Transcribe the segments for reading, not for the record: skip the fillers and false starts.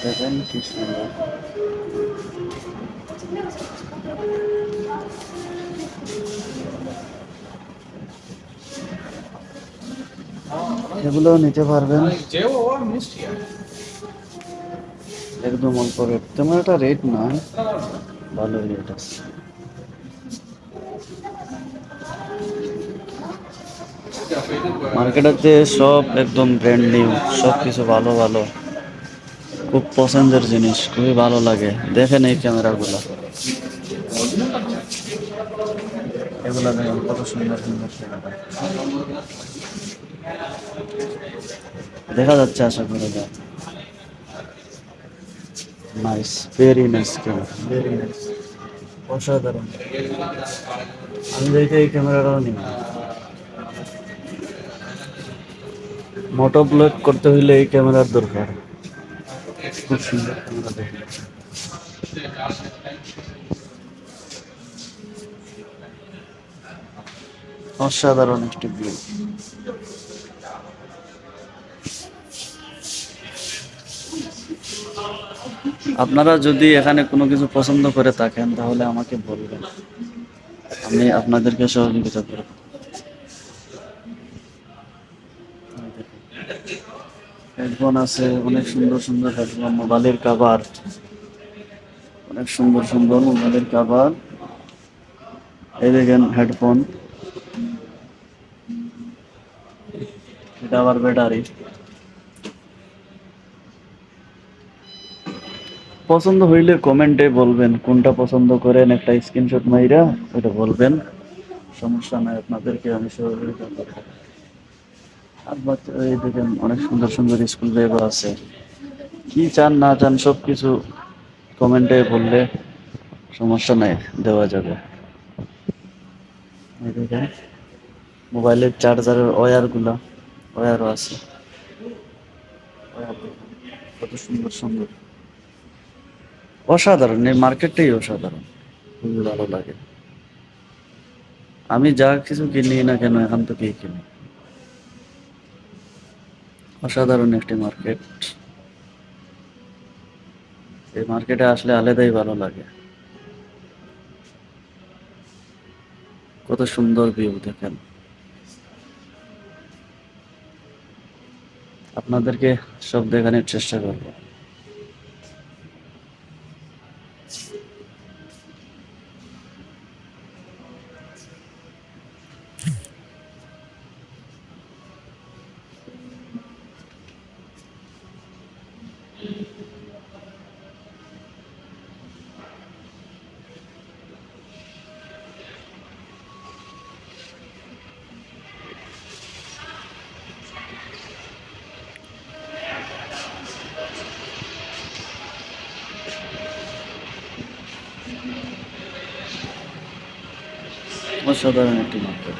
দেখেন কি সুন্দর। এগুলো নিতে পারবেন একদম অল্প রেট, তেমন একটা রেট না, ভালো রেট আছে। মার্কেটেতে সব একদম ব্র্যান্ড নিউ, সব কিছু ভালো ভালো, খুব পছন্দের জিনিস, খুবই ভালো লাগে। দেখেন এই ক্যামেরাগুলো, এগুলো দেখেন কত সুন্দর সুন্দর ক্যামেরা, দেখা যাচ্ছে আশা করা যায়। Nice, very nice camera, very nice, অসাধারণ। আমি দেখে এই ক্যামেরাটাও নিব। মোটো ব্লগ করতে হইলে এই ক্যামেরার দরকার, খুব সুন্দর ক্যামেরা দেখে। অসাধারণ একটি ভিউ। আপনারা যদি এখানে কোনো কিছু পছন্দ করে থাকেন তাহলে আমাকে বলবেন, আমি আপনাদেরকে সহযোগিতা করব। হেডফোন আছে, অনেক সুন্দর সুন্দর হেডফোন, মোবাইলের কভার, অনেক সুন্দর সুন্দর মোবাইলের কভার। এই দেখেন হেডফোন, এটা আবার ব্যাটারি। পছন্দ হইলে কমেন্টে বলবেন কোনটা পছন্দ করেন, একটা স্ক্রিনশট মাইরা এটা বলবেন, সমস্যা নাই, আপনাদেরকে আমি সহযোগিতা করব। আর বাচ্চারা এই দেখেন অনেক সুন্দর সুন্দর স্কুল ব্যাগও আছে, কি চান না চান সব কিছু কমেন্টে বললে সমস্যা নাই, দেওয়া যাবে। এই দেখেন মোবাইলের চার্জারের ওয়্যারগুলো, ওয়্যারও আছে, ওয়্যার দেখেন কত সুন্দর সুন্দর, অসাধারণ, এই মার্কেটটাই অসাধারণ, খুবই ভালো লাগে। আমি যা কিছু কিনি না কেন এখান থেকেই কিনি, অসাধারণ একটি মার্কেট। এই মার্কেটে আসলে আলাদাই ভালো লাগে। কত সুন্দর ভিউ দেখেন, আপনাদেরকে সব দেখানোর চেষ্টা করব। অসাধারণ একটি মার্কেট।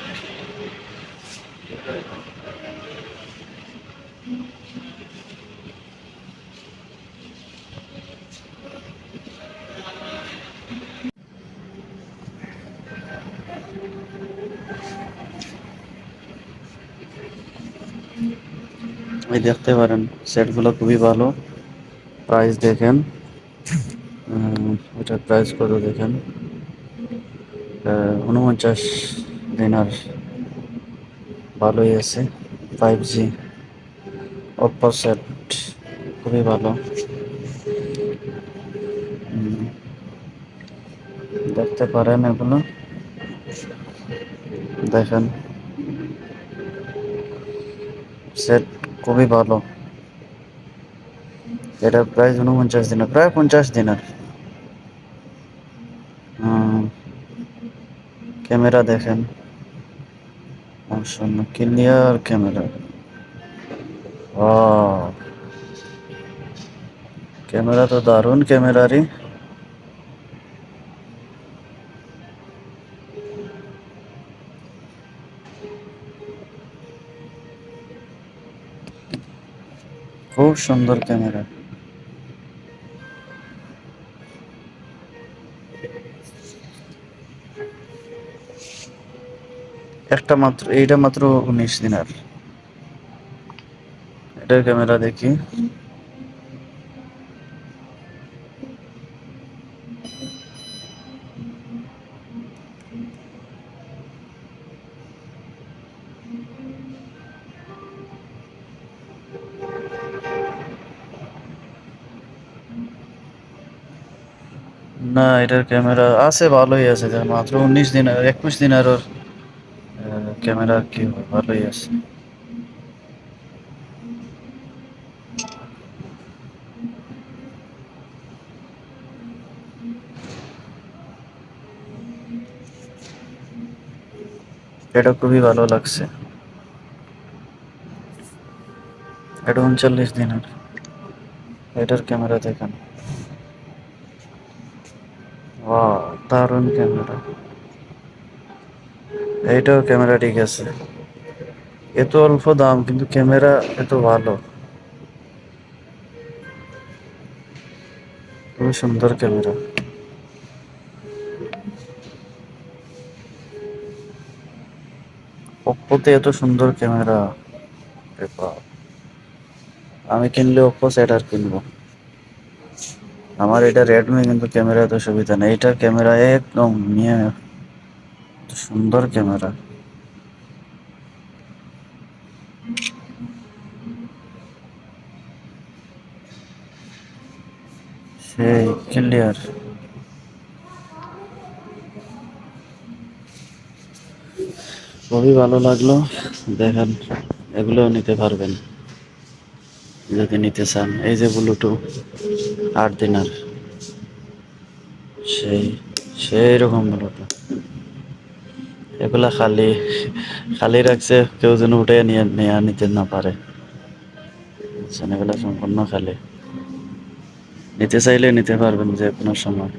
এই দেখতে পারেন সেটগুলো খুবই ভালো, প্রাইস দেখেন। এটার প্রাইস কত দেখেন, 49 দিনার, ভালোই আছে। 5G অপ্পো সেট, খুবই ভালো। দেখতে পারেন এগুলো, দেখেন সেট খুবই ভালো। এটার প্রাইস 49 দিনার, প্রায় 50 দিনার। ক্যামেরা দেখেন, অসম্ভব ক্লিয়ার ক্যামেরা। ক্যামেরা তো দারুণ ক্যামেরারই। খুব সুন্দর ক্যামেরা। একটা মাত্র, এইটা মাত্র 19 দিনার। এটার ক্যামেরা দেখি, না, এটার ক্যামেরা আছে, ভালোই আছে, মাত্র 19 দিন 21 দিন আর ওর ক্যামেরা কি ভালোই আছে। এটা খুবই ভালো লাগছে। এটা 39 দিনের। এটার ক্যামেরা দেখেন, ওয়াও, দারুণ ক্যামেরা। এইটাও ক্যামেরা ঠিক আছে, এত অল্প দাম কিন্তু ক্যামেরা এত ভালো, খুবই সুন্দর ক্যামেরা। ওপ্পোতে এত সুন্দর ক্যামেরা, আমি কিনলে ওপ্পো সেট আর কিনবো। আমার এটা রেডমি, কিন্তু ক্যামেরা এত সুবিধা নেই, এটার ক্যামেরা একদম নিয়ে, এত সুন্দর ক্যামেরা। সেই ক্লিয়ার। খুবই ভালো লাগলো। দেখেন, এগুলোও নিতে পারবেন যদি নিতে চান। এই যে ব্লুটুথ 8 দিনের, সেই সেই রকম ব্লুটুথ। এগুলা খালি খালি রাখছে, কেউ যেন উঠে নিয়ে নিয়ে নিতে না পারে, বুঝছেন? এগুলা সম্পূর্ণ খালি, নিতে চাইলে নিতে পারবেন যে কোনো সময়।